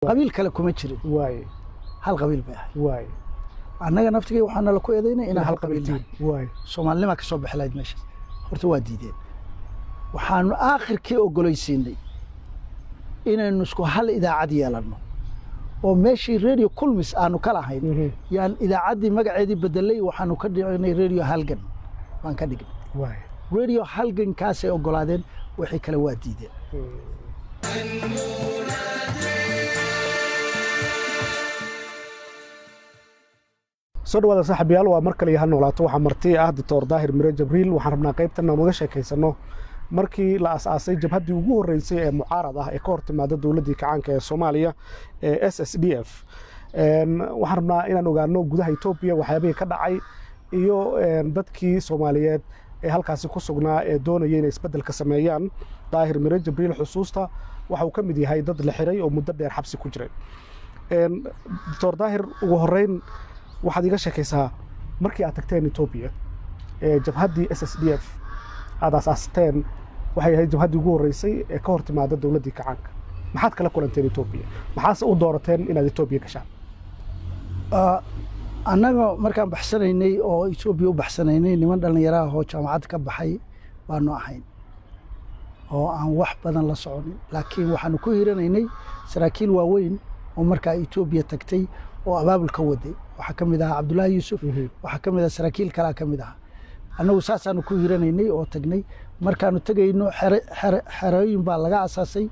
qabiil kale kuma jirin hal qabiil bay ahayd annaga naftigay waxaana la ku eedaynay inaan hal qabiil tahay Soomaalnima ka soo baxlayd meesha horta waa diideen waxaanu aakhirkii ogolaysiinay inaynu isku hal idaacad yeelano oo meeshii radio kulmis aanu kala ahayn yaan idaacaddii magaceedii bedelay waxaanu ka dhignay radio halgan waan ka dhignay radio halgan kaasay ogolaadeen wixii kale waa diideen soo dhawaada saaxiibayaal waa mar kale yahay noolaato waxa marti ah Dr. Daahir Mire Jibriil waxaan rabnaa qaybtan naga sheekaysano markii la asaasay jabhadii ugu horeysay ee mucaarad ah ee ka hortimaada dawladda kacaanka ee Soomaaliya ee SSDF waxaan rabnaa inaan ogaano gudaha Itoobiya waxyaabihii ka dhacay iyo dadkii Soomaaliyeed ee halkaas ku sugnaa ee doonayay inay isbedel ka sameeyaan Daahir Mire Jibriil xusuusta waxa uu ka mid yahay dad la xiray oo muddo dheer xabsi ku jiray Dr. Daahir ugu horeyn waxaad iga sheekaysaa markii aad tagteen Itoobiya ee jabhadii SSDF aad asaasteen waxay ahayd jabhadii ugu horeysay ee ka hortimaada dawladda kacaanka maxaad kala kulanteen Itoobiya maxaad u doorateen inaad Itoobiya gashaan annaga markaan baxsanaynay oo Itoobiya u baxsanaynay niman dhalinyaro ah oo jaamacad ka baxay baanu ahayn oo aan wax badan la soconin laakiin waxaanu ku hiranaynay saraakiil waaweyn oo markaa Itoobiya tagtay oo abaabul ka waday waxa kamid ah Cabdullaahi Yuusuf waxa kamid ah saraakiil kale kamid ah annagu saasaanu ku hiranaynay oo tagnay markaanu tagayno xerooyin baa laga asaasay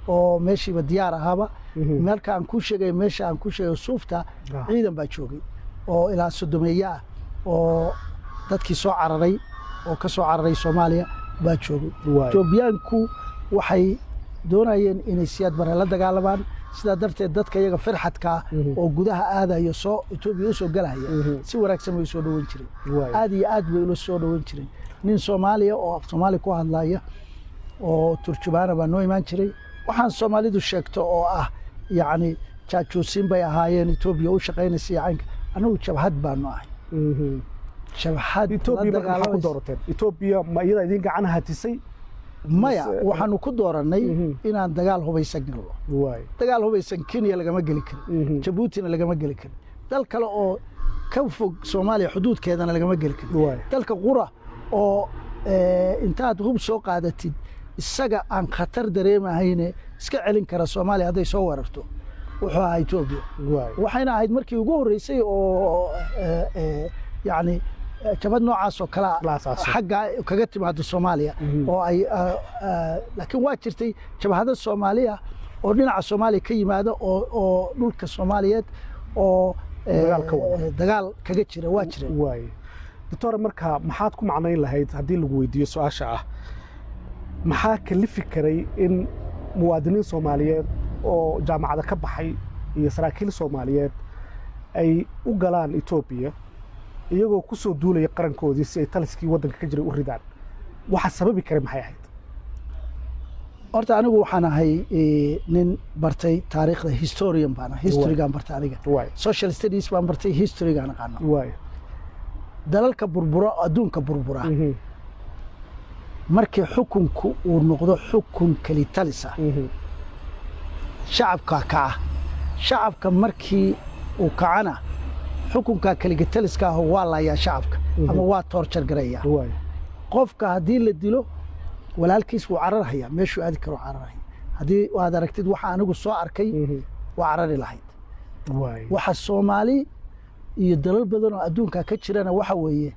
oo meeshiiba diyaar ahaaba meelka aan ku sheegay meesha aan ku sheegay suufta ciidan baa joogay oo ilaa sodomeeya ah oo dadkii soo cararay oo ka soo cararay Soomaaliya baa joogay Itoobiyaanku waxay doonayeen inay siyaad bare la dagaalamaan sida darteed dadka iyaga farxadka oo gudaha aadayo soo Itoobiya soo galaya si wanaagsan way soo dhawan jireen aad iyo aad bay u soo dhawan jireen nin Soomaaliya oo Soomaali ku hadlaya oo turjubaana baa noo imaan jiray waxaan Soomaalidu sheegto oo ah yaani jaajuusin bay ahaayeen Itoobiya u shaqeynayay caanka anagu jabhad baanu ahay jabhad Itoobiya ku doorateen Itoobiya ma iyada idin gacan hatisay maya waxaanu ku dooranay inaan dagaal hubaysan galno dagaal hubaysan Kenya lagama gali karin Djibouti lagama gali karin dal kale oo ka fog Soomaaliya xuduudkeedana lagama gali karin dalka qura oo intaad hub soo qaadatid isaga aan khatar dareemahayne iska celin kara Soomaaliya haday soo weerarto wuxuu ahaa Itoobiya waxayna ahayd markii ugu horeysay oo yaani jabhad noocaas oo kala xagga kaga timaado Soomaaliya oo ay laakiin waa jirtay jabhada Soomaaliya oo dhinaca Soomaaliya ka yimaado oo dhulka Soomaaliyeed oo dagaal kaga jira waa jireen Dr. marka maxaad ku macnayn lahayd haddii lagu weydiiyo su'aasha ah maxaa kalifi karay in muwaadiniin Soomaaliyeed oo jaamacada ka baxay iyo saraakiil Soomaaliyeed ay u galaan Itoobiya iyagoo ku soo duulay qarankoodii si ay taliskii wadanka ka jiray u ridaan waxa sababi kare maxay ahayd horta anigu waxaan ahay nin bartay taariikhda historian baan historygan bartay aniga social studies baan bartay historygan aqaan dalalka burbura adduunka burbura markii xukunku uu noqdo xukun kali talisa shacabka markii uu kacana xukunka kaliga taliska ah waa la yaa shacabka ama waa torture gareeya qofka hadii la dilo walaalkiis wuu cararaya meeshu aadi karo cararaya hadii waad aragtid waxa anigu soo arkay waa carari lahayd waxa Soomaali iyo dalal badan oo adduunka ka jirana waxa weeye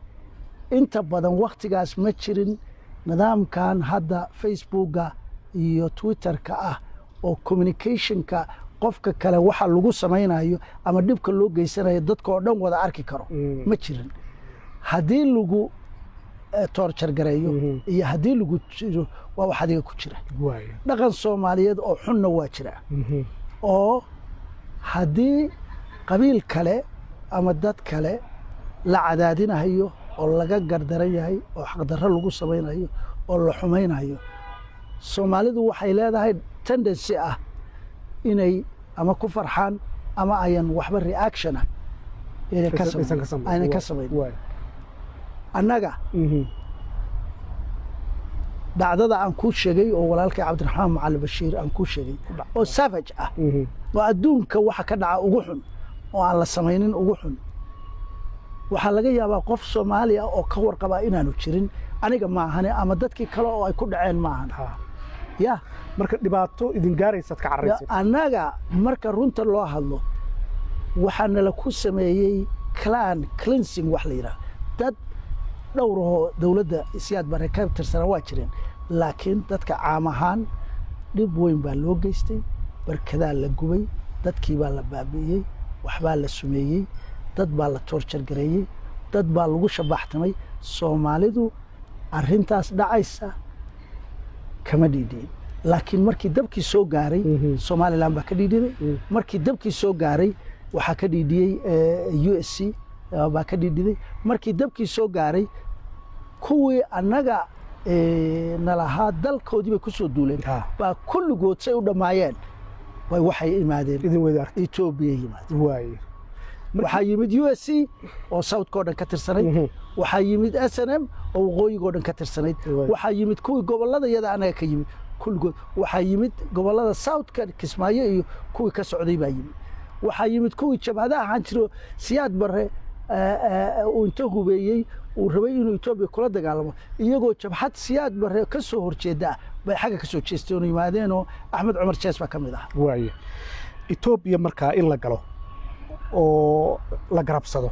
inta badan waqtigaas ma jirin nidaamkan hadda Facebooka iyo Twitterka ah oo communicationka qofka kale waxa lagu sameeynayo ama dibka loo geysanayo dadka oo dhan wada arki karo ma jirin hadii lagu torture gareeyo iyo hadii lagu jiro waa wax adiga ku jira dhaqan Soomaaliyeed oo xunna waa jira oo hadii qabiil kale ama dad kale la cadaadinayo oo laga gardaran yahay oo xaq darro lagu sameeynayo oo la xumaynayo Soomaalidu waxay leedahay tendency ah inay ama ku farxaan ama ayan waxba reaction ah ayna ka sameeyeen annaga dhacdada aan kuu sheegay oo walaalkay cabdiraxmaan macali bashiir aan kuu sheegay oo savage ah oo adduunka waxa ka dhaca ugu xun oo aan la samaynin ugu xun waxaa laga yaabaa qof Soomaali ah oo ka warqaba inaanu jirin aniga ma ahane ama dadkii kale oo ay ku dhaceen ma ahan ya marka dhibaato idin gaaraysaad ka carraysay anaga marka runta loo hadlo waxaana la ku sameeyay clan cleansing wax la yiraahdo dad dhowr oo dawladda siyaad bare ka tirsan waa jireen laakiin dadka caam ahaan dhib weyn baa loo geystay barkadaa la gubay dadkii baa la baabi'iyay waxbaa la sumeeyay dad baa la torture gareeyay dad baa lagu shabaxtamay Soomaalidu arrintaas dhacaysa kama dhiidin laakiin markii dabkii soo gaaray Soomaaliland baa ka dhiiday markii dabkii soo gaaray waxa ka dhiidiyay USC baa ka dhiiday markii dabkii soo gaaray kuwii annaga nalaha dalkoodii bay ku soo duuleen baa kulligood say u dhamaayeen way waxay imaadeen idin wadaar Ethiopia yimaadeen waay waxaa yimid USC oo South-ka dhan ka tirsanayd waxaa yimid SNM oo waqooyiga dhan ka tirsanayd waxaa yimid kuwii gobolada yada anaga ka yimid kulligood waxaa yimid gobolada South-ka Kismaayo iyo kuwii ka socday baa yimid waxaa yimid kuwii jabhadaha ahaan jiro siyaad bare uu inta hubeeyey uu rabay inuu Ethiopia kula dagaalamo iyagoo jabhad siyaad bare ka soo horjeeda bay xaga ka soo jeesteen oo yimaadeen oo Axmed Cumar Jees baa kamid ah waay Ethiopia markaa in la galo oo la garabsado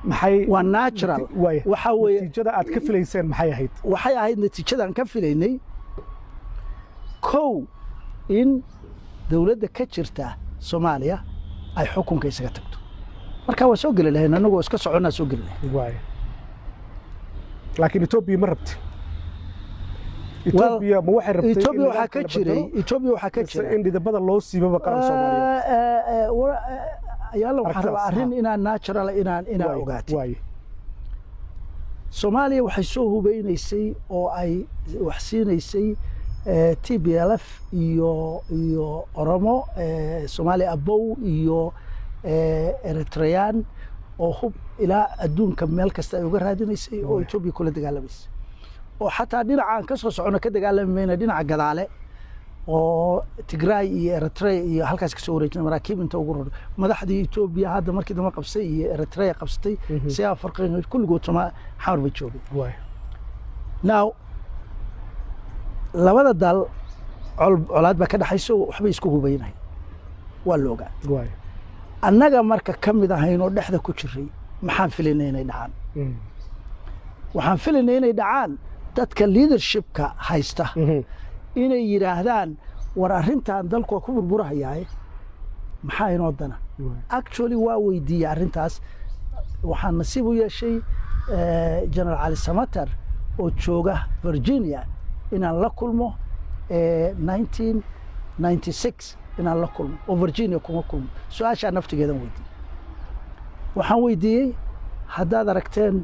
maxay waa natural waxa weeye natiijada aad ka filayseen maxay ahayd waxay ahayd natiijadan ka filaynay kow in dawladda ka jirta Soomaaliya ay xukunka isaga tagto marka waa soo gali lahayn anagoo iska soconaa soo gali lahayn waay laakiin Ethiopia ma rabtay Ethiopia ma waxay rabtay Ethiopia waxa ka jiray in dhidabada loo siibaba qaran Soomaaliya ayaala waxa rabaa arrin inaan natural inaan ogaatay waay Soomaaliya waxay soo hubeynaysay oo ay wax siinaysay TPLF iyo Oromo Soomaali Abow iyo Eritrean oo hub ilaa adduunka meel kasta ay uga raadinaysay oo Ethiopia kula dagaalamaysa oo xataa dhinacaan ka soo socono ka dagaalamayna dhinaca gadaale oo Tigray iyo Eritrea iyo halkaas ka soo wareejinay maraakiib inta ugu rado madaxdii Ethiopia hadda markii dama qabsay iyo Eritrea qabsatay si ay farqeen kulligood tuma xawr bay joogay waay now labada dal colaad ba ka dhaxayso waxba isku hubeynay waa looga waay annaga marka kamid ahayno dhexda ku jiray maxaan filaynay inay dhacaan waxaan filaynay inay dhacaan dadka leadershipka haysta inay yiraahdaan war arrintan dalku ku burburahayaa maxaa inoo dana actually waa weydiiyay arrintaas waxaan nasiib u yeeshay General Ali Samatar oo jooga Virginia inaan la kulmo 1996 inaan la kulmo oo Virginia kuma kulmo su'aasha naftigeedan weydiiyay waxaan weydiiyay haddaad aragteen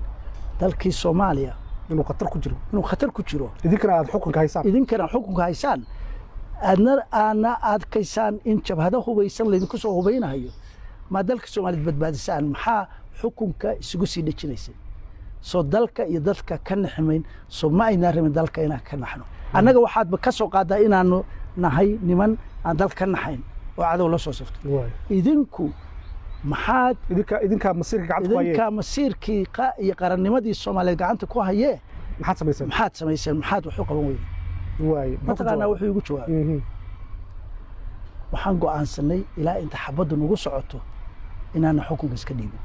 dalkii Soomaaliya inuu khatar ku jiro idinkana aad xukunka haysaan aad kaysaan in jabhada hubeysan laydinku soo hubeynayo ma dalka Soomaaliya badbaadisaan maxaa xukunka isugu sii dhajinaysay soo dalka iyo dadka ka naxmayn soo ma ayna rabin dalka inaan ka naxno annaga waxaad ka soo qaadaa inaanu nahay niman aan dalka ka naxayn oo cadow la soo saftay idinku maxaad idinka masiirka gacanta ku hayeen idinka masiirkii iyo qarannimadii Soomaaliyeed gacanta ku hayee maxaad samayseen maxaad wax u qaban weeyeen waay mataqaana wuxuu igu jawaabay waxaan go'aansanay ilaa inta xabadu nagu socoto inaan xukunka iska dhiibin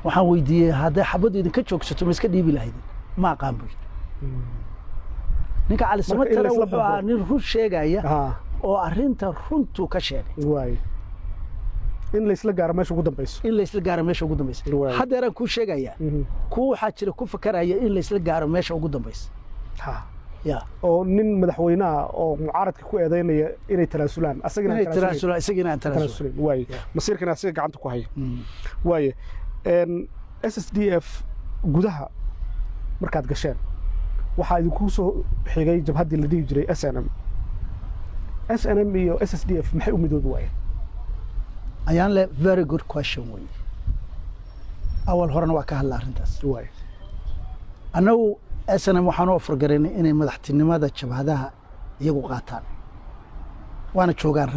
waxaan weydiiyay haddii xabadu idinka joogsato ma iska dhiibi lahayd ma aqaan buu ninka Ali Samatar wuxuu ahaa nin run sheegaya oo arrinta runtu ka sheegay waay in la isla gaaro meesha ugu dambayso haddeeraan kuu sheegaya kuwa waxaa jira ku fakaraya in la isla gaaro meesha ugu dambaysa oo nin madaxweynaha oo mucaaradka ku eedeynaya inay tanaasulaan asagina waay masiirkana asiga gacanta ku haya waaye SSDF gudaha markaad gasheen waxaa idinku soo xigay jabhaddii la dhihi jiray SNM iyo SSDF maxay u midoobi waayeen ayaan le very good question way awal horena waa ka hadla arrintaas waay anagu SNM waxaan u fargaraynay inay madaxtinimada jabhadaha iyagu qaataan waana joogaan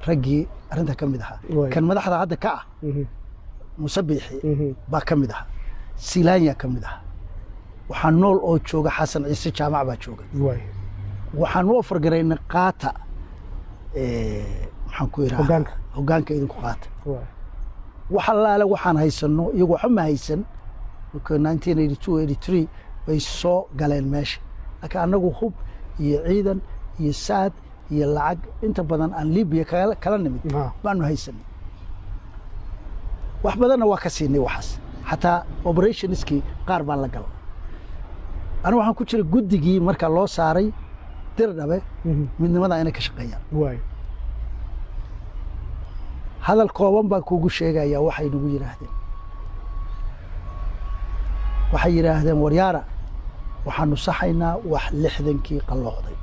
raggii arrinta ka mid ahaa kan madaxda hadda ka ah Musabixi baa ka mid ahaa Silaanya ka mid ahaa waxaan nool oo jooga Xasan Ciise Jaamac baa jooga waxaan u fargaraynay qaata maxaan ku yiraahdaa hoggaanka idinku qaata waxa laala waxaan haysano iyagu waxa ma haysan 1982-83 bay soo galeen meesha laakiin anagu hub iyo ciidan iyo saad iyo lacag inta badan aan Liibiya kala nimid baanu haysan wax badanna waa ka siinay waxaas xataa operationskii qaar baan la galay anigu waxaan ku jiray guddigii marka loo saaray Dirdhabe midnimada inay ka shaqeeyaan hadal kooban baan kuugu sheegayaa waxay nagu yiraahdeen waxay yiraahdeen waryaara waxaanu saxaynaa wax 60kii qalloocday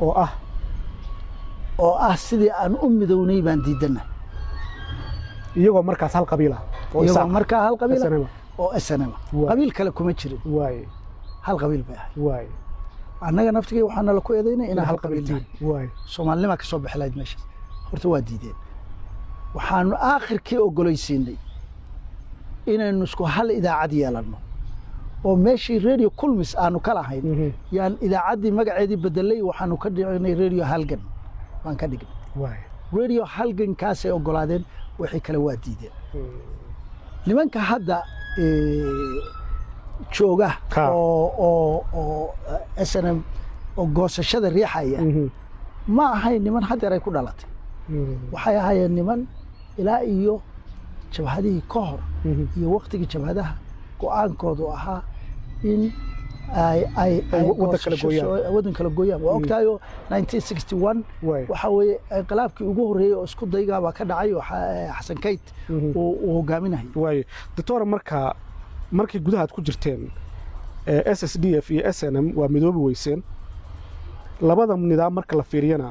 oo ah sidii aan u midownay baan diidana iyagoo markaas hal qabiil ah oo SNM qabiil kale kuma jirin hal qabiil bay ahayd annaga naftigay waxaana la ku eedaynay inaan hal qabiil tahay Soomaalnima ka soo baxlayd meesha horta waa diideen waxaanu aakhirkii ogolaysiinay inaynu isku hal idaacad yeelano oo meeshii radio kulmis aanu kala ahayn yaan idaacaddii magaceedii bedelay waxaanu ka dhignay radio halgan baan ka dhignay radio halgan kaasay ogolaadeen wixii kale waa diideen nimanka hadda jooga oo SNM oo goosashada riixaya ma ahayn niman hadda ay ku dhalatay waxay ahaayeen niman ilaa iyo jabhadihii ka hor iyo waqtigii jabhadaha go'aankoodu ahaa in ay waddan kala gooyaan waa ogtahay 1961 waxa weeye inqilaabkii ugu horreeyay oo isku daygaa baa ka dhacay oo Xasan Kayd uu hogaaminayay doctor markii gudaha aad ku jirteen SSDF iyo SNM waa midoobi weyseen labada nidaam marka la fiiriyana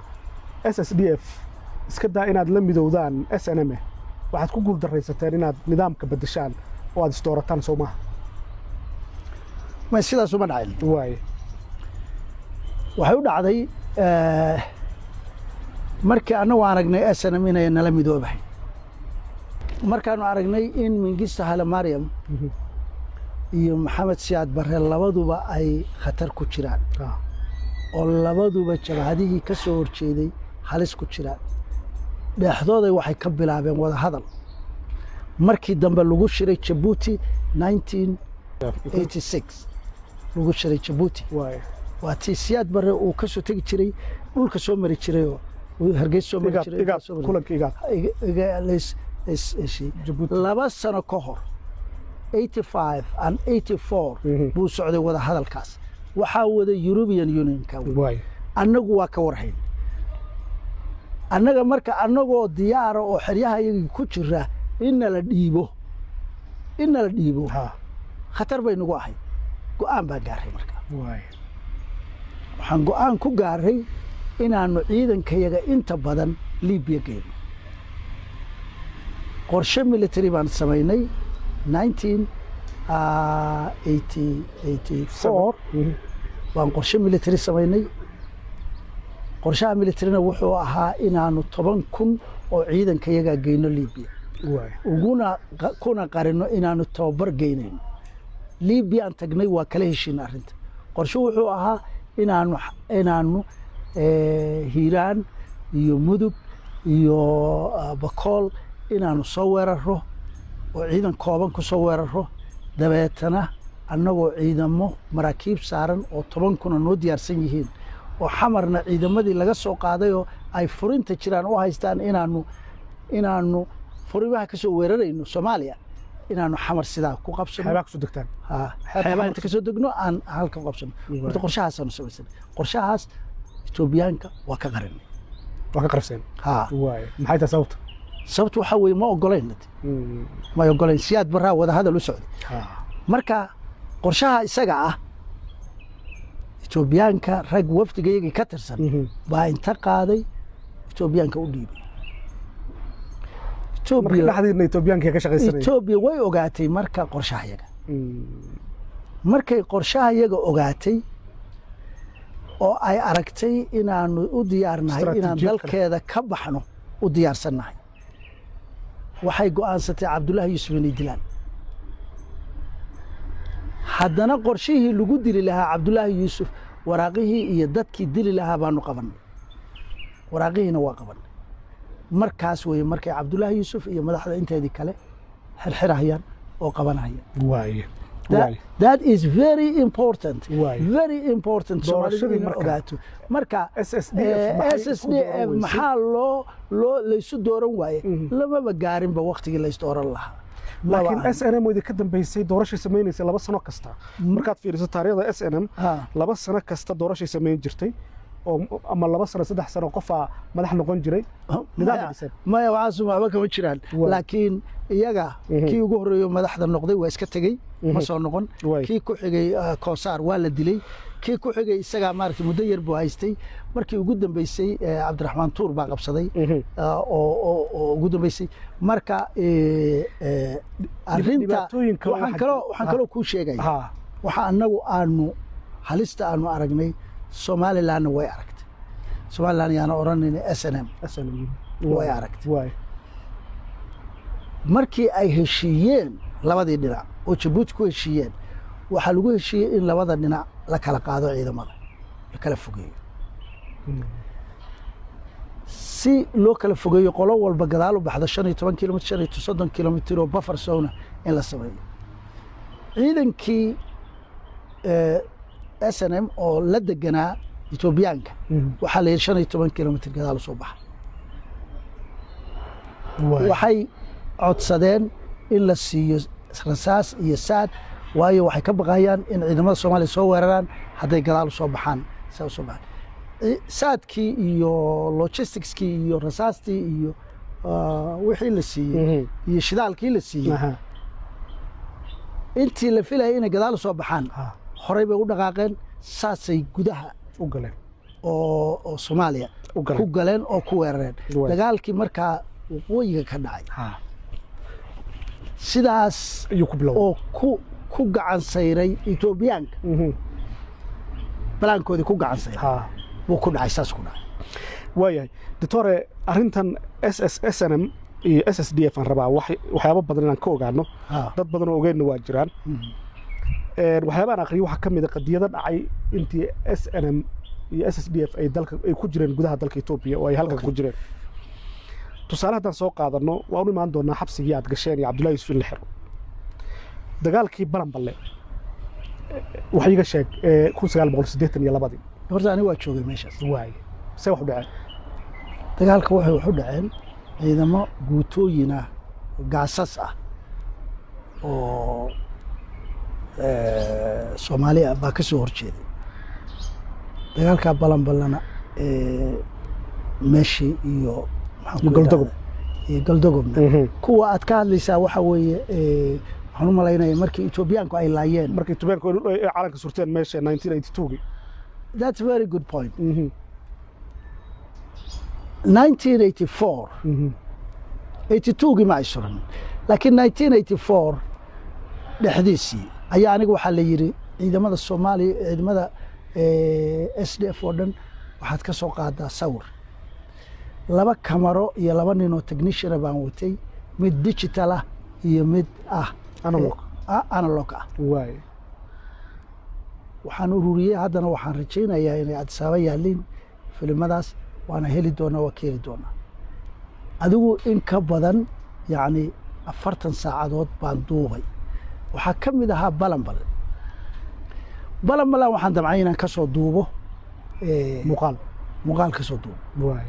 SSDF iska daa inaad la midowdaan SNM waxaad ku guul daraysateen inaad nidaamka bedeshaan oo aad istoorataan Soomaaliya ma sidaas uma dhacin waxay u dhacday markii anagu aragnay SNM inay nala midoobahay markaanu aragnay in Mingista Haile Mariam iyo Maxamed Siyaad Barre labaduba ay khatar ku jiraan oo labaduba jabhadihii ka soo horjeeday halis ku jiraan dhexdooda waxay ka bilaabeen wada hadal markii dambe lagu shiray Djibouti 1986 lagu shiray Djibouti waa tii Siyaad Barre uu ka soo tagi jiray dhulka soo mari jiray oo Hargeysa soo mari jiray kulankiiga laba sano ka hor 85 and 84 buu socday wada hadalkaas waxaa wada European Union ka annagu waa ka warhayn annaga marka annagoo diyaar oo xiryaha iyaga ku jira in la dhiibo khatar bay nagu ahay go'aan baa gaaray marka waxaan go'aan ku gaaray inaanu ciidankayaga inta badan Liibiya geeyno qorshe military baan samaynay 1984 baan qorshe military samaynay qorshaha militarina wuxuu ahaa inaanu 10,000 oo ciidankayaga geyno Liibiya kuna qarino inaanu tababar geynayno Liibiya aan tagnay waa kala heshiin arrinta qorshe wuxuu ahaa inaanu Hiiraan iyo Mudug iyo Bakool inaanu soo weeraro oo ciidan kooban ku soo weeraro dabeetana annagoo ciidamo maraakiib saaran oo 10,000 noo diyaarsan yihiin oo xamarna ciidamadii laga soo qaaday oo ay furinta jiraan oo haystaan inaanu furimaha ka soo weerarayno Soomaaliya inaanu xamar sidaa ku qabsano xeebaha soo degtaan xeebaha inta ka soo degno aan halka qabsano horta qorshahaas aanu samaysan qorshahaas Etoobiyaanka waa ka qarinay waa ka qarsan maxay tahay sababtu waxa weeye ma ogolayn Siyaad Barre wada hadal u socday marka qorshaha isaga ah Etoobiyaanka rag wafdigayaga ka tirsan baa inta qaaday Etoobiyaanka u dhiibay Etoobiya way ogaatay marka qorshahayaga markay qorshaha iyaga ogaatay oo ay aragtay inaanu u diyaarnahay inaan dalkeeda ka baxno u diyaarsannahay waxay go'aansatay cabdullaahi yuusuf inay dilaan haddana qorshihii lagu dili lahaa cabdullaahi yuusuf waraaqihii iyo dadkii dili lahaa baanu qabannay waraaqihiina waa qabannay markaas weeye markay cabdullaahi yuusuf iyo madaxda inteedii kale xirxirahayaan oo qabanahayaan that is very important very important Soomaalidu inay ogaato marka SSDF maxaa laysu dooran waaye lamaba gaarinba waqtigii laysu dooran lahaa laakiin SNM way ka dambeysay doorasho sameynaysa 2 sano kasta markaad fiiriso taariikhda SNM 2 sano kasta doorasho sameyn jirtay oo ama 2 sano 3 sano qofa madax noqon jiray nidaamkiisa maya waasuma waxba kama jiraan laakiin iyaga kii ugu horeeyo madaxda noqday waa iska tagay ma soo noqon kii ku xigay Koosaar waa la dilay kii ku xigay isaga maartay muddo yar buu haystay markii ugu dambeysay Cabdiraxmaan Tuur baa qabsaday oo ugu dambeysay marka arrinta waxaan kale ku sheegay waxa anagu aanu halista aanu aragnay Somaliland way aragtay Somaliland yana oranayna SNM way aragtay markii ay heshiiyeen labadii dhinac oo Djibouti ku heshiiyeen waxa lagu heshiiyay in labada dhinac la kala qaado ciidamada la kala fogeeyo si loo kala fogeeyo qolo walba gadaal u baxdo 15 kilomitir 30 kilomitir oo buffer zone in la sameeyo ciidankii SNM oo la deganaa Etoobiyaanka waxa la 15 kilomitir gadaal soo baxa waxay codsadeen in la siiyo rasaas iyo saad waayo waxay ka baqayaan in ciidamada Soomaaliya soo weeraraan haday gadaal soo baxaan saadkii iyo logisticskii iyo rasaastii iyo wixii la siiyay iyo shidaalkii la siiyay intii la filayay in gadaal soo baxaan horey bay u dhaqaaqeen saasay gudaha u galeen oo Soomaaliya ku galeen oo ku weerareen dagaalkii markaa waqooyiga ka dhacay sidaas ayuu ku bilowday oo ku gacan sayray Etoobiyaanka balaankoodii ku gacan sayray wuu ku dhacay saas ku dhacay waayahay doctor arrintan SSNM iyo SSDF aan rabaa waxyaabo badan inaan ka ogaano dad badan oo ogeeyna waa jiraan waxyaabaan aqriyo waxa kamid ah qadiyada dhacay intii SNM iyo SSDF ay dalka ay ku jireen gudaha dalka Itoobiya oo ay halka ku jireen tusaale haddaan soo qaadano waa u imaan doonaa xabsigii aad gasheen iyo Cabdullaahi Yuusuf la xiro dagaalkii Balanballe waxa iga sheeg 1982 horta aniga waa joogay meeshaas waay say wax u dhaceen dagaalka waxay wax u dhaceen ciidamo guutooyin ah gaasas ah oo Soomaaliya baa ka soo horjeeday dagaalka Balanballena meeshii iyo Galdogob kuwa aad ka hadlaysaa waxa weeye waxaan u malaynayaa markii Etoobiyaanku ay laayeen markii Etoobiyaanku ay calanka surteen meesha 1982 that's a very good point 1984 82 ma ay suran laakiin 1984 dhexdiisii ayaa aniga waxa la yiri ciidamada Soomaaliya ciidamada SDF oo dhan waxaad ka soo qaadaa sawir laba kamaro iyo laba nin oo technician baan watay mid digital ah iyo mid analog ah waay waxaan ururiyay haddana waxaan rajaynayaa inay Addis Ababa yaalin filimadaas waana heli doonaa waa keeli doonaa adigu in ka badan yani 40 saacadood baan duubay waxaa ka mid ahaa Balanballe waxaan damcay inaan ka soo duubo muuqaal ka soo duubo waay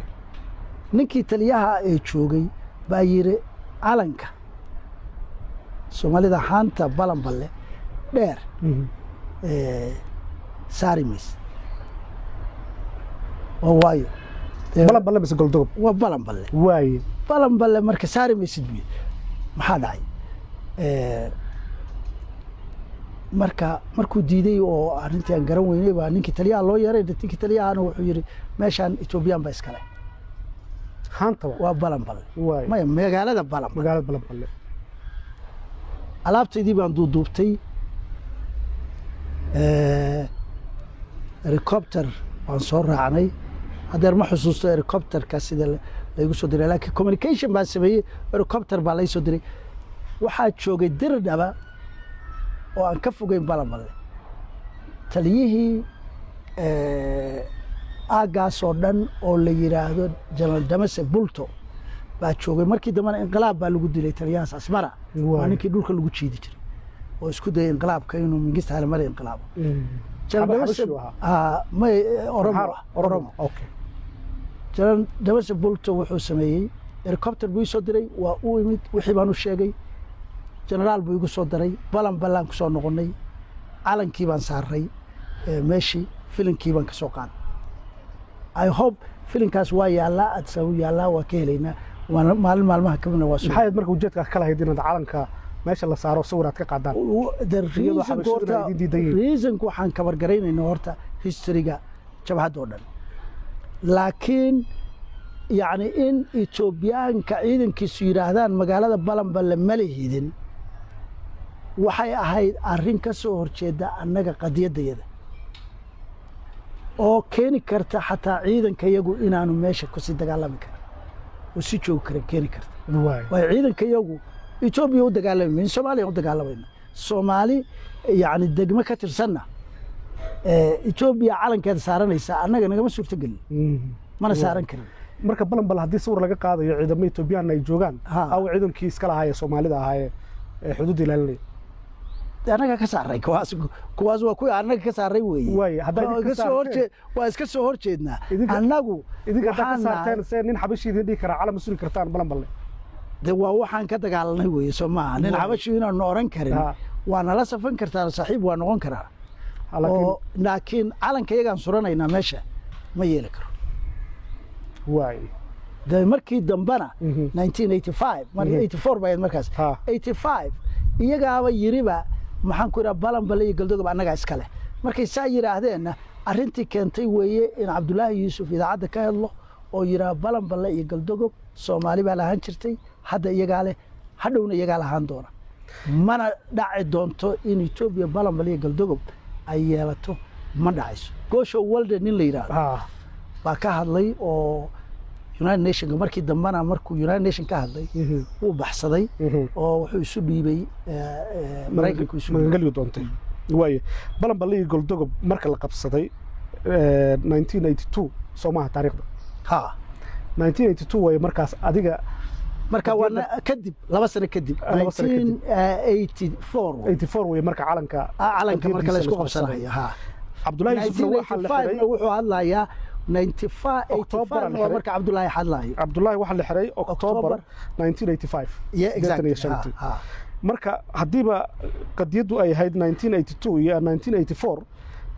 ninkii taliyaha ee joogay baa yiri calanka Soomaalida haanta Balanballe dheer saarimis oo waayo Balanballe mise Galdogob waa Balanballe waay Balanballe marka saarimis maxaa dhacay markuu diiday oo arrintii aan garan weynay baa ninkii taliyaha loo yeeray ninkii taliyahana wuxuu yiri meeshan Etoobiyaan baa iskale haanta waa Balanballe ma magaalada Balanballe alaabtaydii baan duuduubtay helicopter waan soo raacnay hadeer ma xusuusto helicopterka sida laygu soo diray laakiin communication baan sameeyey helicopter baa lay soo diray waxaa joogay dirdhaba oo aan ka fogeyn balanballe taliyihii aaggaas oo dhan oo la yidhaahdo General Damase Bulto baa joogay markii dambena inqilaab baa lagu dilay taliyahaas Asmara waa ninkii dhulka lagu jiidi jiray oo isku dayay inqilaabka inuu Mengistu Haile Mariam inqilaabo General Damase Bulto wuxuu sameeyey helicopter buu soo diray waa uu imid wixii baan u sheegay generaal buu igu soo diray balan ku soo noqonay calankii baan saaray meeshii filinkii baan ka soo qaaday I hope filinkaas waa yaallaa adsaw yaallaa waa ka helaynaa maalin maalmaha ka midna waa soo maxay marka ujeedka kala hayd inaad calanka meesha la saaro sawir aad ka qaadaan reasonku waxaan kabar garaynaynaa horta historyga jabhadda oo dhan laakiin yacni in Etoobiyaanka ciidankiisu yidhaahdaan magaalada balanballe ma lihidin waxay ahayd arrin ka soo horjeeda annaga qadiyaddayada oo keeni karta xataa ciidanka iyagu inaanu meesha ku sii dagaalami karin oo si joogi karin keeni karta waayo ciidanka iyagu Etoobiya u dagaalamayeen Soomaaliya u dagaalamayeen Soomaali yacni degmo ka tirsanna Etoobiya calankeeda saaranaysa annaga nagama suurtagelin mana saaran karin marka balanballe haddii sawir laga qaadayo ciidamada Etoobiyaan ay joogaan aw ciidankii iska lahaayee Soomaalida ahaayee xuduud ilaalinay anaga ka saaray kuwaas waa kuwa anaga ka saaray weeye waa iska soo horjeednaa annagu idinka ka saarteen see nin xabashiidin dhigi karaa calan masuri kartaan balanballe de waa waxaan ka dagaalanay weeye soo maaha nin xabashi inaanu oran karin waa nala safan kartaa saaxiib waa noqon karaa laakiin calanka iyagaan suranaynaa meesha ma yeeli karo de markii dambana 1985 84 baa markaas 85 iyagaaba yiriba maxaan ku yiraahdaa balanballe iyo galdogob annaga iska leh markay saa yiraahdeenna arrintii keentay weeye in Cabdullaahi Yuusuf idaacadda ka hadlo oo yiraa balanballe iyo galdogob Soomaali baa lahaan jirtay hadda iyagaa leh hadhowna iyagaa lahaan doona mana dhaci doonto in Etoobiya balanballe iyo galdogob ay yeelato ma dhacayso Goosho Walde nin la yiraahdo baa ka hadlay oo United Nations markii dambana markuu United Nations ka hadlay uu baxsaday oo wuxuu isu dhiibay Mareykanku isu magaliyo doontay waaye balanballe iyo galdogob marka la qabsaday 1982 Soomaha taariikhda 1982 way markaas adiga marka waa kadib 2 sano kadib 1984 way marka calanka marka la isku qabsanayo Cabdullaahi Yuusuf waxa la xiray wuxuu hadlayaa 85 marka Cabdullaahi hadlayo Cabdullaahi waxa la xiray October 1985 marka hadiiba qadiyadu ay ahayd 1982 iyo 1984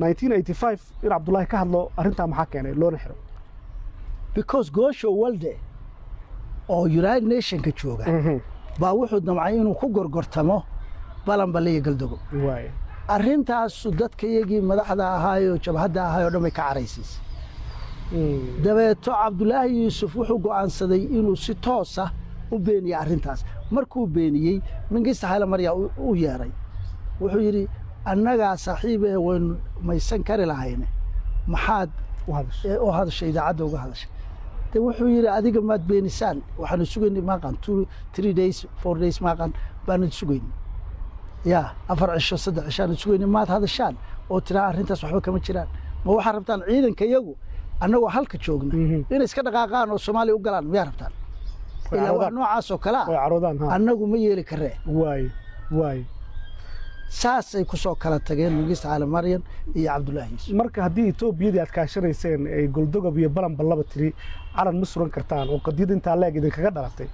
1985 in Cabdullaahi ka hadlo arinta maxaa keenay loona xiro because Goosho Walde oo United Nations ka jooga baa wuxuu damcay inuu ku gorgortamo balanballe iyo galdogob arrintaas dadka iyagii madaxda ahaayo jabhadda ahaayo dhamay ka caraysay dabeeto Cabdullaahi Yuusuf wuxuu go'aansaday inuu si toos ah u beeniyo arrintaas markuu beeniyey Mengistu Haile Mariam u yeeray wuxuu yiri annaga saaxiib ee weyn maysan kari lahayn maxaad u hadashay idaacadda uga hadashay de wuxuu yiri adiga maad beenisaan waxaanu sugaynay maaqan 3 days 4 days maaqan baanu sugaynay ya 4 cisho 3 cisho aanu sugaynay maad hadashaan oo tira arrintaas waxba kama jiraan ma waxa rabtaan ciidanka iyagu annagoo halka joogna in iska dhaqaaqaan oo Soomaaliya u galaan ma rabtaan ilaa wax noocaas oo kala annagu ma yeeli karee waay saasay ku soo kala tageen Mengistu Haile Mariam iyo Cabdullaahi Yuusuf marka haddii Etoobiyada aad kaashanayseen ay galdogob iyo balanballe tiri calan ma suran kartaan oo qadiyada inta leeg idinkaga dhalatay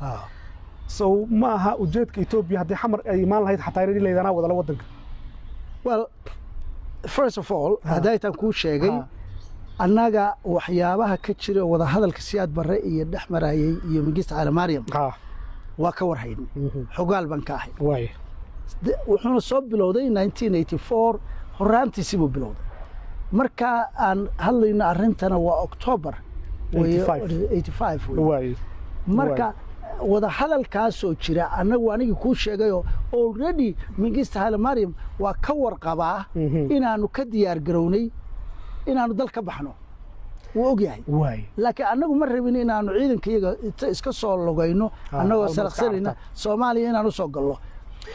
so ma aha ujeedka Etoobiya haddii xamar ay imaan lahayd xataa inay leedaana wada wadanka well first of all hadaytan ku sheegay annaga waxyaabaha ka jira wada hadalka Siyaad Barre iyo Dhaxmarayay iyo Mengistu Haile Mariam waa ka warhayn xogaal ban ka ahay wuxuuna soo bilowday 1984 horaantiisii buu bilowday marka aan hadlayno arrintana waa October 85 marka wada hadalkaasoo jira annagu anigii kuu sheegayoo already Mengistu Haile Mariam waa ka warqabaa inaanu ka diyaar garownay inaanu dal ka baxno wuu og yahay laakiin annagu ma rabin inaanu ciidankayaga iska soo logayno annagoo saraqsanayna Soomaaliya inaanu soo gallo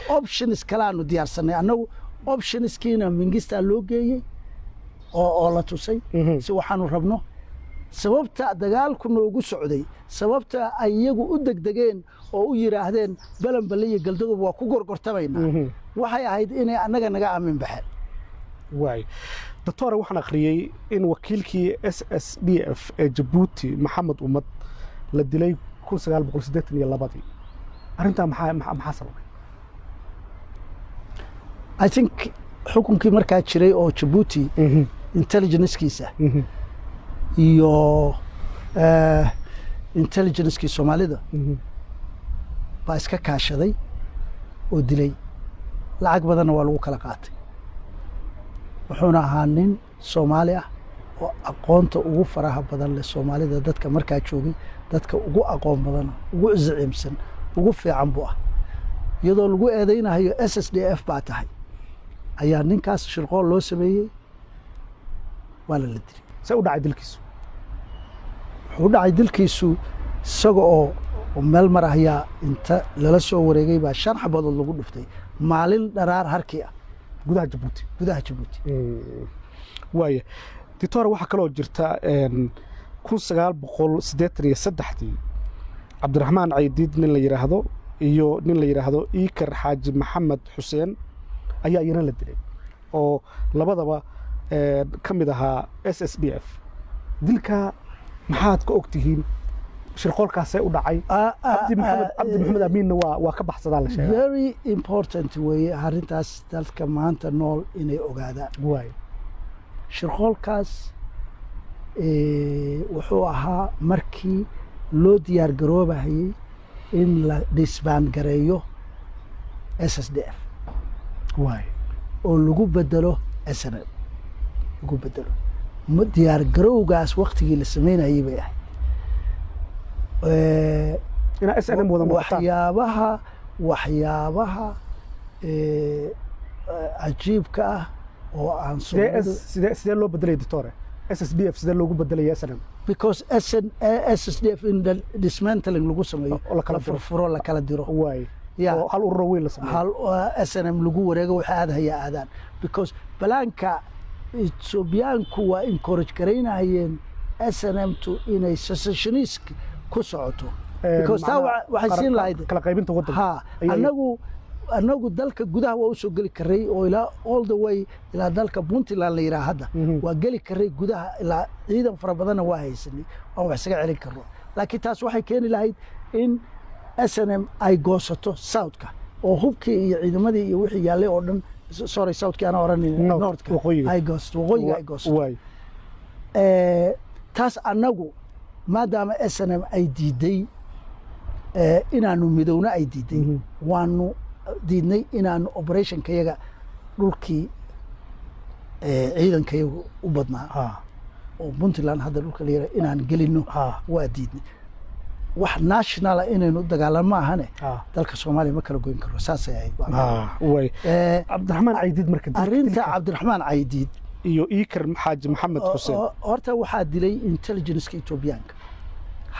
options kalaanu diyaarsanay annagu optionskiina Mengistu loo geeyay oo la tusay si waxaanu rabno sababta dagaalku noogu socday sababta ay iyagu u degdegeen oo u yiraahdeen balanbal iyo galdadood waa ku gorgortamayna waxay ahayd inay annaga naga aamin baxeen doctor waxaan akhriyay in wakiilkii SSDF ee Djibouti Maxamed Umad la dilay 1982 arinta maxaa sababay I think xukunkii markaa jiray oo Djibouti intelligence-kiisa iyo intelligence-kii Soomaalida baa iska kaashaday oo dilay lacag badanna waa lagu kala qaatay wuxuuna ahaa nin Soomaali ah oo aqoonta ugu faraha badan leh Soomaalida dadka markaa joogay dadka ugu aqoon badan ugu ciimsan ugu fiican buu ah iyadoo lagu eedeynayo SSDF baa tahay ayaa ninkaas shirqool loo sameeyay waa la dilay say u dhacay dilkiisu wuxuu dhacay dilkiisu isaga oo meel maraya inta lala soo wareegay baa 5 xabadood lagu dhuftay maalin dharaar harkii ah gudaha Djibouti waaye doctor waxa kale oo jirta 1983 Cabdiraxmaan Caydiid nin la yiraahdo iyo nin la yiraahdo Iikar Xaaji Maxamed Xuseen ayaa iyana la dilay oo labadaba ka mid ahaa SSDF dilka maxaad ka ogtihiin shirqoolkaas ay u dhacay Cabdi Maxamed Amiinna waa ka baxsadaa la sheegay very important way arintaas dalka maanta nool inay ogaadaan shirqoolkaas wuxuu ahaa markii loo diyaar garoobayay in la disband gareeyo SSDF oo lagu bedelo SNL lagu bedelo ma diyaar garowgaas waqtigii la sameynayay bay ahayd ina SNM wada waxyaabaha ajiibka ah oo aan sidee loo bedelay doctor SSDF sidee loogu bedelay SNM because SSDF in the dismantling lagu sameeyo la kala furfuro la kala diro oo hal urur weyn la sameeyo hal SNM lagu wareego waxa aadaan because balaanka Ethioopiaanku waa encourage gareynayeen SNM to inay secessionist ku socoto because waxay siin lahayd kala qaybinta waddanka anagu dalka gudaha waa u soo gali karay oo ilaa all the way ilaa dalka Puntland la yiraahdo waa gali karay gudaha ilaa ciidan fara badan waa haysanay oo wax isaga celin karo laakiin taas waxay keeni lahayd in SNM ay goosato South-ka oo hubkii iyo ciidamadii iyo wixii yaalay oo dhan sorry South-ka ana oranay North-ka ay goosto waqooyiga ay goosto taas anagu maadaama SNM ay diiday inaanu midowna ay diiday waanu diidnay inaanu operationkayaga dhulkii ciidankayaga u badnaa oo Puntland hadda dhulka la yiraahdo inaan gelino waa diidnay wax national inaynu dagaalamo ahane dalka Soomaaliya ma kala goyn karo saasay ahayd Cabdiraxmaan Caydiid marka arinta Cabdiraxmaan Caydiid iyo Iikar Xaaji Maxamed Xuseen horta waxaa dilay intelligence-ka Ethioopiaanka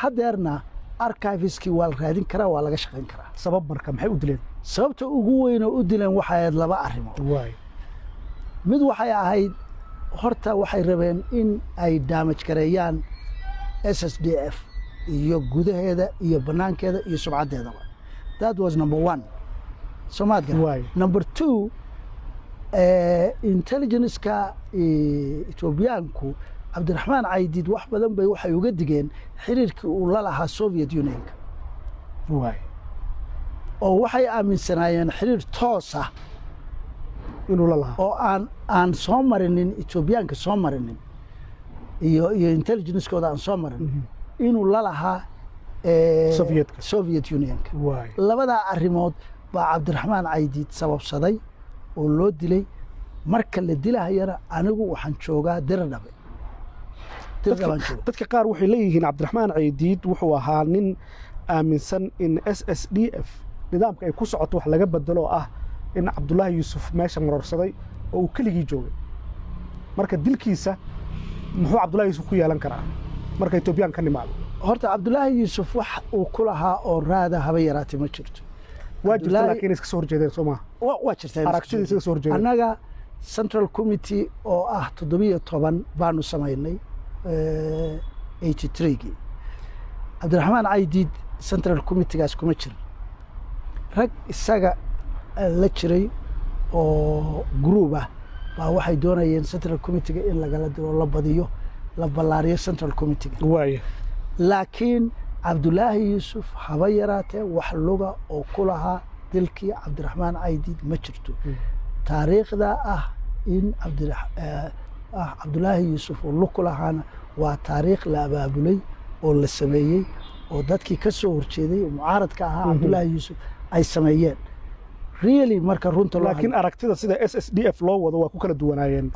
hadeerna archiveski waa la raadin karaa waa laga shaqeyn karaa sabab marka maxay u dileen sababta ugu weyn oo u dileen waxay ahayd laba arrimo mid waxay ahayd horta waxay rabeen in ay damage gareeyaan SSDF iyo gudaheeda iyo banaankeeda iyo sumcadeeda that was number 1 Soomaaliya number 2 intelligence-ka Ethioopiaanku Cabdiraxmaan Caydiid wax badan bay waxay uga digeen xiriirkii uu la lahaa Soviet Union-ka oo waxay aaminsanaayeen xiriir toos ah inuu la lahaa oo aan soo marinin Ethioopiaanka soo marinin iyo intelligence-kooda aan soo marinin inuu la lahaa Soviet Union-ka labada arrimood baa Cabdiraxmaan Caydiid sababsaday oo loo dilay marka la dilahayana anigu waxaan joogaa Diradhabe dadka qaar waxay leeyihiin Cabdiraxmaan Caydiid wuxuu ahaa nin aaminsan in SSDF nidaamka ay ku socoto wax laga bedelo oo ah in Cabdullaahi Yuusuf meesha marorsaday oo uu keligii joogay marka dilkiisa muxuu Cabdullaahi Yuusuf ku yeelan karaa marka Etoobiyaan ka nimaado horta Cabdullaahi Yuusuf wax uu ku lahaa oo raada haba yaraatay ma jirto waa jirta laakiin iska soo horjeedeen Soomaa waa jirta aragtidiisa iska soo horjeedeen annaga Central Committee oo ah 17 baanu samaynay 83 Cabdiraxmaan Caydiid Central Committee-gaas kuma jirin rag isaga la jiray oo group ah baa waxay doonayeen Central Committee-ga in lagala diro la badiyo la ballaariyo Central Committee-ga waaye laakiin Cabdullaahi Yuusuf haba yaraatee wax luga oo ku lahaa dilkii Cabdiraxmaan Caydiid ma jirto taariikhda ah in Cabdullaahi Yuusuf uu lug ku lahaana waa taariikh la abaabulay oo la sameeyey oo dadkii ka soo horjeeday mucaaradka ahaa Cabdullaahi Yuusuf ay sameeyeen really marka runta laakiin aragtida sida SSDF loo wado waa ku kala duwanaayeen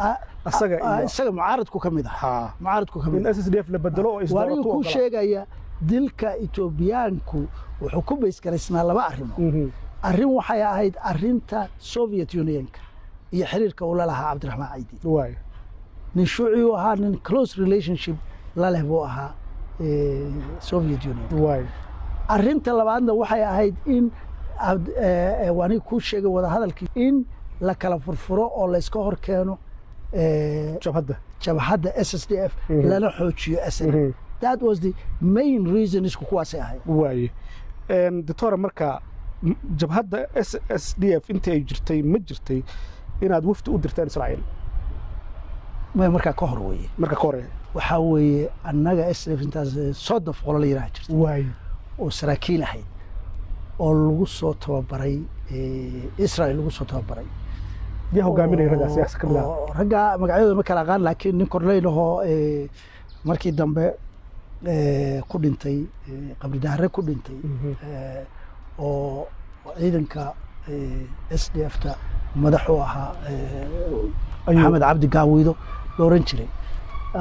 isaga mucaaradku ka mid ah mucaaradku ka mid in SSDF la bedelo oo isdoorato ku sheegaya dilka Etoobiyaanku wuxuu ku beesgaraysnaa laba arrimood arrin waxay ahayd arrinta Soviet Unionka iyo xiriirka uu la lahaa Cabdiraxmaan Caydiid waay nin shuuci u ahaa nin close relationship la leh buu ahaa Soviet Union waay arrinta labaadna waxay ahayd in waani ku sheegay wada hadalkii in la kala furfuro oo la iska hor keeno jabhadda SSDF lana xoojiyo SNM that was the main reason isku kuwaasay ahayd waaye doctor marka jabhadda SSDF intii ay jirtay ma jirtay inaad wafdi u dirtaan Israa'iil ma marka ka hor weeye marka ka hor waxa weeye annaga SSDF intaas Sodaf qolo la yiraahdo jirtay waaye oo saraakiil ahayd oo lagu soo tababaray Israa'iil lagu soo tababaray yaa hogaaminay ragga siyaasad ka mid ah ragga magacyadooda ma kala aqaan laakiin nin korneyl oo markii dambe ku dhintay qabri daare ku dhintay oo ciidanka SDF-ta madax u ahaa Maxamed Cabdi Gaawido looran jiray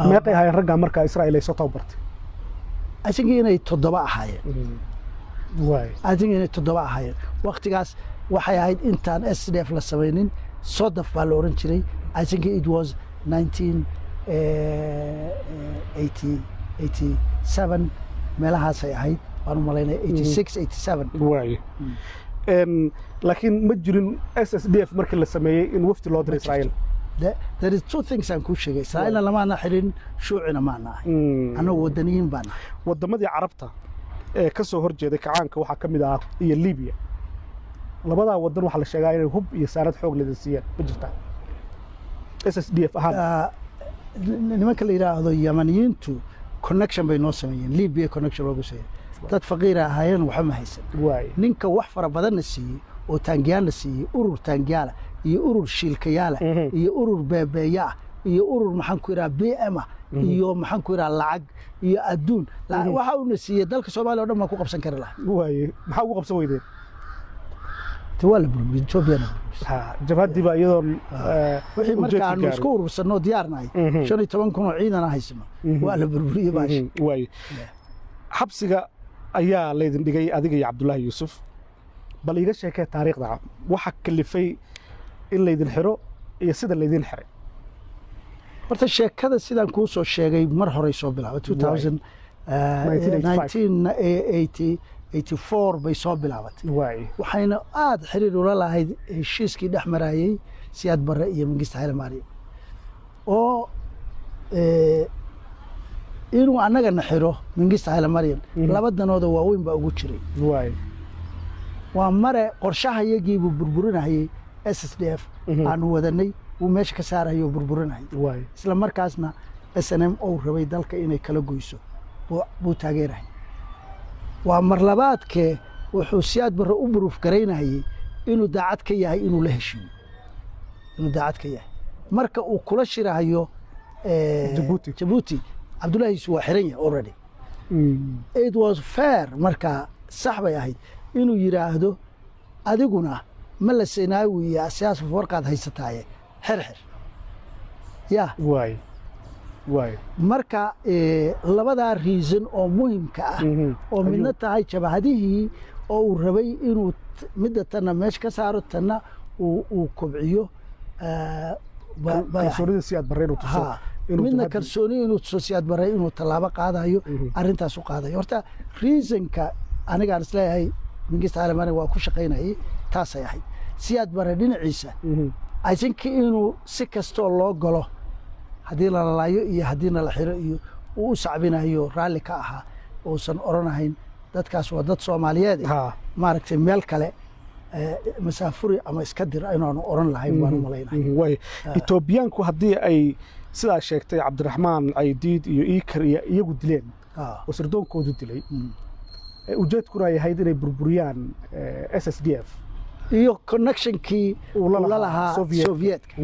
meeqay ahaayeen ragga marka Israa'iil ay soo tababartay asigii inay 7 ahaayeen waay inay 7 ahaayeen waqtigaas waxay ahayd intaan SDF la samaynin Sodaf baa la oran jiray I think it was 1987 meelahaas ay ahayd waan u malaynay 86 87 waay laakiin ma jirin SSDF markii la sameeyay in wafdi loo diray Israa'iil there is two things aan ku sheegay Israa'iilna lama xirin shuucina ma nahay anagu wadaniyiin baan wadamadii Carabta ee ka soo horjeeday kacaanka waxa ka mid ah iyo Liibiya labada wadan waxa la sheegay inay hub iyo saarad xoog leh siiyeen ma jirta SSDF ahaan nimanka la yiraahdo Yamaniyiintu connection bay noo sameeyeen Liibiya connection loogu sameeyay dad faqiir ahaayeen waxa ma haysan ninka wax fara badan siiyay oo taangiyana siiyay urur taangiyala iyo urur shilkayaala iyo urur beebeeya iyo urur maxaan ku yiraahdaa BM iyo maxaan ku yiraahdaa lacag iyo adduun waxa uu siiyay dalka Soomaaliya oo dhan ma ku qabsan kari lahaa waaye maxaa ugu qabsan weydeen tawal Ethiopia jabhadii baa iyadoo wixii markaan isku urursano diyaarnahay 15 kun oo ciidan ahaysimo waa la burburiyay baash waaye xabsiga ayaa leedin dhigay adiga iyo Cabdullaahi Yuusuf bal iga sheekay taariikhda waxa kalifay in leedin xiro iyo sida leedin xiray horta sheekada sidaan ku soo sheegay mar hore soo bilaabay 1984 bay soo bilaabatay waxayna aad xiriir ula lahayd heshiiskii dhex marayay Siyaad Barre iyo Mengistu Hayle Mariam oo inuu annaga naxiro Mengistu Hayle Mariam laba danood oo waaweyn baa ugu jiray waa mare qorshahayagii buu burburinayay SSDF aan wadanay uu meesha ka saarayo burburinayay isla markaasna SNM oo rabay dalka inay kala goyso buu taageeray waa mar labaadkee wuxuu Siyaad Barre u buruuf gareynayay inuu daacad ka yahay inuu la heshiiyo inuu daacad ka yahay marka uu kula shirahayo Djibouti Cabdullaahi Yuusuf waa xiran yahay already it was fair marka sax bay ahayd inuu yiraahdo adiguna ma la Seenaawi iyo siyaasad warqad haysataaye xirxir ya waay marka labadaa reason oo muhiimka ah oo midna tahay jabhadihii oo uu rabay inuu midda tanna meesha ka saaro tanna uu kobciyo midna kalsooni inuu tuso Siyaad Barre inuu tallaabo qaadayo arrintaas u qaadayo horta reasonka anigaan isleeyahay Mengistu Haile Mariam waa ku shaqaynayay taasay ahayd Siyaad Barre dhinaciisa I think inuu si kastoo loo galo haddii la laayo iyo haddiina la xiro iyo uu u sacbinayo raalli ka ahaa uusan oranahayn dadkaas waa dad Soomaaliyeed maaragtay meel kale masaafuri ama iska dir inaanu oran lahayn baan u malaynahay Etoobiyaanku haddii ay sidaa sheegtay Cabdiraxmaan Caydiid iyo Iikar iyo iyagu dileen oo sirdoonkoodu dilay ujeedkuna ay ahayd inay burburiyaan SSDF iyo connectionkii uu la lahaa Sovietka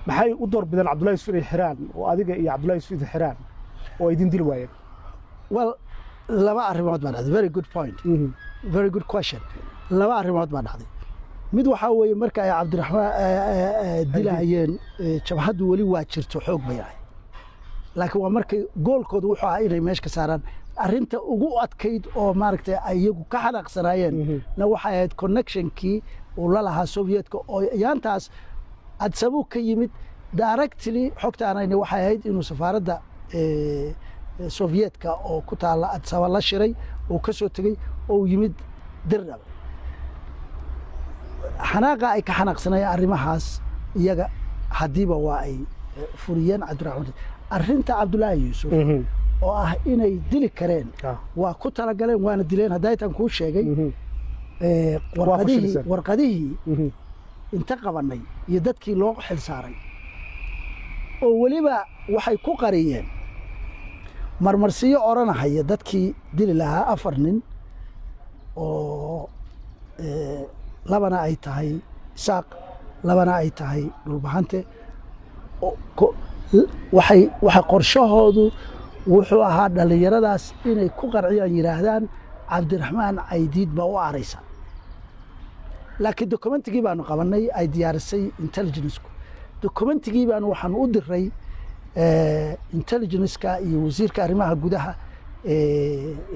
maxay u doorbideen Cabdullaahi Yuusuf inay xiraan oo adiga iyo Cabdullaahi Yuusuf xiraan oo idin dil waayeen well laba arrimood baa dhacday very good point very good question laba arrimood baa dhacday mid waxa weeye marka ay Cabdiraxmaan dilayeen jabhadu wali waa jirto xoog bayahay laakiin waa markay goolkoodu wuxuu ahaa inay meesha ka saaraan arrinta ugu adkayd oo maaragtay ay iyagu ka xanaaqsanaayeen na waxay ahayd connectionkii uu la lahaa Sovietka oo yaantaas adsabu ka yimid directly xogtaanayna waxay ahayd inuu safaaradda Sovietka oo ku taala adsaba la shiray oo ka soo tagay oo yimid dirnaba xanaaqa ay ka xanaaqsanayeen arrimahaas iyaga hadiiba waa ay furiyeen Cabdiraxmaan arrinta Cabdullaahi Yuusuf oo ah inay dili kareen waa ku tala galeen waana dileen hadaytan ku sheegay warqadihii inta qabanay iyo dadkii loo xil saaray oo waliba waxay ku qariyeen marmarsiyo oranahaya dadkii dili lahaa 4 nin oo labana ay tahay Isaaq labana ay tahay Dhulbahante waxay qorshahoodu wuxuu ahaa dhalinyaradaas inay ku qarciyaan yiraahdaan Cabdiraxmaan Caydiid baa u araysa laakiin dokumentigii baanu qabanay ay diyaarisay intelligence-ku dokumentigii baanu waxaan u diray intelligence-ka iyo wasiirka arrimaha gudaha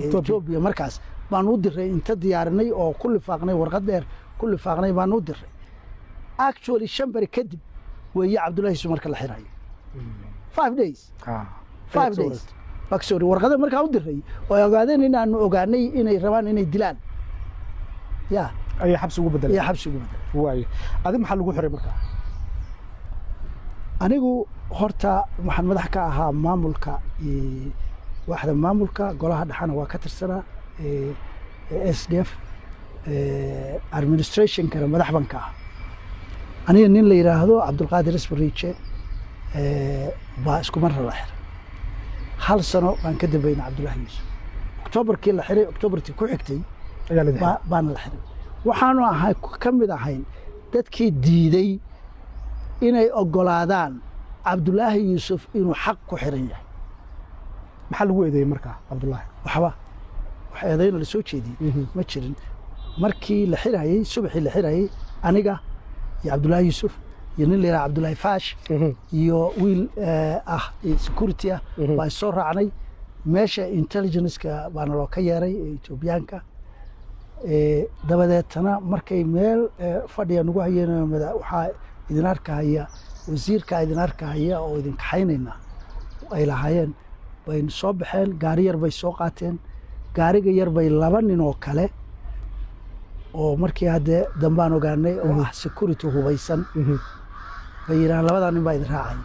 Ethiopia markaas baanu u diray inta diyaarinay oo ku lifaaqnay warqad dheer ku lifaaqnay baanu u diray actually shambari kadib weeye Cabdullaahi Yuusuf marka la xirayo 5 days 5 days baksori warqada markaa u diray oo ay ogaadeen inaanu ogaanay inay rabaan inay dilaan ay xabsi ugu bedeleen waay adi maxaa lagu xiray markaa anigu horta waxaan madax ka ahaa maamulka waaxda maamulka golaha dhaxana waa ka tirsanaa SDF administration kana madax banka ah aniga nin la yiraahdo Cabdulqaadir Isbariice baa isku mar la xiray hal sano baan ka dambeynay Cabdullaahi Yuusuf October-kii la xiray October-tii ku xigtay baan la xiray waxaanu ahay ka mid ahayn dadkii diiday inay ogolaadaan Cabdullaahi Yuusuf inuu xaq ku xiran yahay maxaa lagu eedeeyay markaa Cabdullaahi wax eedeyna la soo jeediyay ma jirin markii la xirayay subaxii la xirayay aniga iyo Cabdullaahi Yuusuf iyo nin leeyahay Cabdullaahi Faash iyo wiil security baa soo raacnay meesha intelligence-ka baana loo ka yeeray Etoobiyaanka dabadeetana markay meel fadhiya nagu hayeen waxaa idin arkaya wasiirka idin arkaya oo idin kaxaynayna ay lahaayeen bay soo baxeen gaari yar bay soo qaateen gaariga yar bay 2 nin oo kale oo markii hadde dambaan ogaanay oo security hubaysan bay yiraan 2 nin baa idin raacay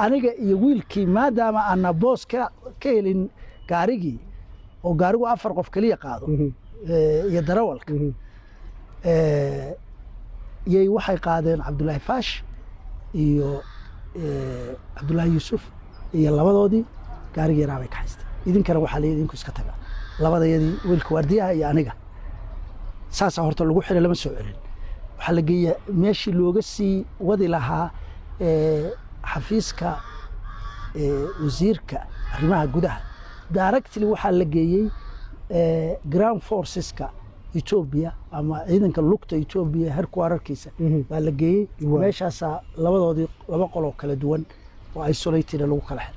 aniga iyo wiilkii maadaama aan boos ka helin gaarigii oo gaarigu 4 qof kaliya qaado iyo darawalka yay waxay qaadeen Cabdullaahi Faash iyo Cabdullaahi Yuusuf iyo labadoodii gaariga yaraa bay ka haysteen idinkana waxaa la idinku iska taga labadayadii wiilka waardiyaha iyo aniga saasa horta lagu xiray lama soo celin waxaa la geeyay meeshii looga sii wadi lahaa xafiiska wasiirka arrimaha gudaha directly waxaa la geeyay ground forceska Ethiopia ama ciidanka lugta Ethiopia headquarterkiisa baa la geeyay meeshaas labadoodii 2 qol oo kala duwan oo isolated lagu kala xiray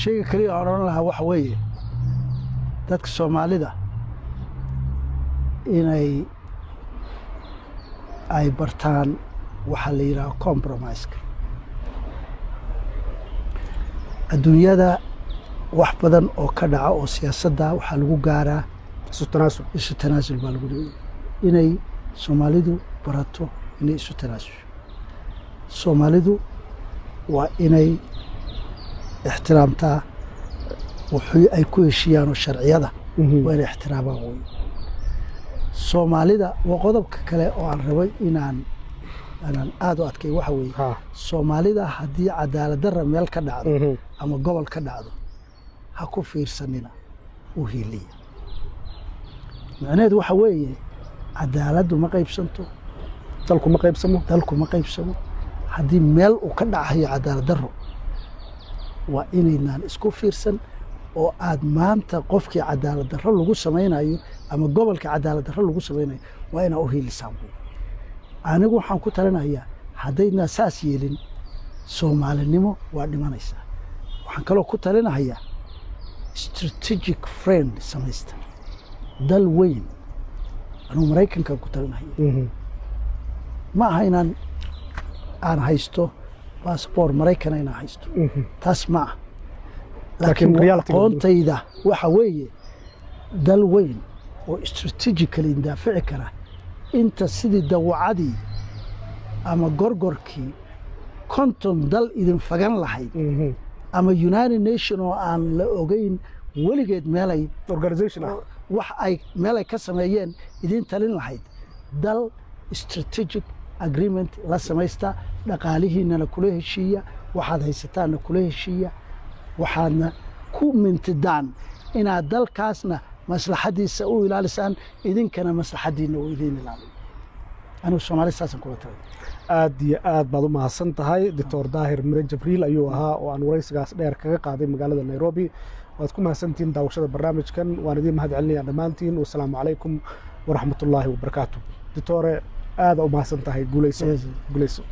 shayga kaliya aan odhan lahaa waxa weeye dadka soomaalida inay ay bartaan waxaa la yidhaha compromiseka adduunyada wax badan oo ka dhaca oo siyaasadda waxaa lagu gaaraa isu tanaasul baa lagu inay soomaalidu barato inay isu tanaasusho soomaalidu waa inay ixtiraamtaa wixii ay ku heshiiyaan oo sharciyada waa inay ixtiraamaan wey soomaalida waa qodobka kale oo aan rabay inaan aad u adkay waxa weeye soomaalida haddii cadaalad darra meel ka dhacdo ama gobol ka dhacdo ha ku fiirsanina u hiiliya macnaheedu waxa weeye cadaaladdu ma qaybsanto dalku ma qaybsamo haddii meel uu ka dhacayo cadaalad darro waa inaynaan isku fiirsan oo aad maanta qofkii cadaalad darro lagu samaynayo ama gobolka cadaalad darro lagu samaynayo waa inaa u hiilisaan anigu waxaan ku talinayaa haddaydna saas yeelin soomaalinimo waa dhimanaysaa waxaan kaloo ku talinayaa strategic friend samaysta dal weyn anugu maraykankaan ku talinaya ma aha aan haysto baasboor maraykana inaan haysto taas ma ah laakiin aqoontayda waxa weeye dal weyn oo strategically indaafici kara inta sidii dawacadii ama gorgorkii konton dal idin fagan lahayd ama United Nation oo aan la ogeyn weligeed meelay organization wax ay meelay ka sameeyeen idin talin lahayd dal strategic agreement la samaysta dhaqaalihiinana kula heshiiya waxaad haysataanna kula heshiiya waxaadna ku mintidaan inaad dalkaasna maslaxadiisa u ilaalisaan idinkana maslaxadiina u idin ilaaliyo anigu Soomaali saasan kula talay aad iyo aad baad u mahadsan tahay Dr. Daahir Mire Jibriil ayuu ahaa oo aan waraysigaas dheer kaga qaaday magaalada Nairobi waad ku mahadsantihiin daawashada barnaamijkan waan idin mahadcelinayaa dhammaantiin wassalaamu calaykum waraxmatullaahi wabarakaatuh Dr. aad u mahadsan tahay guuleyso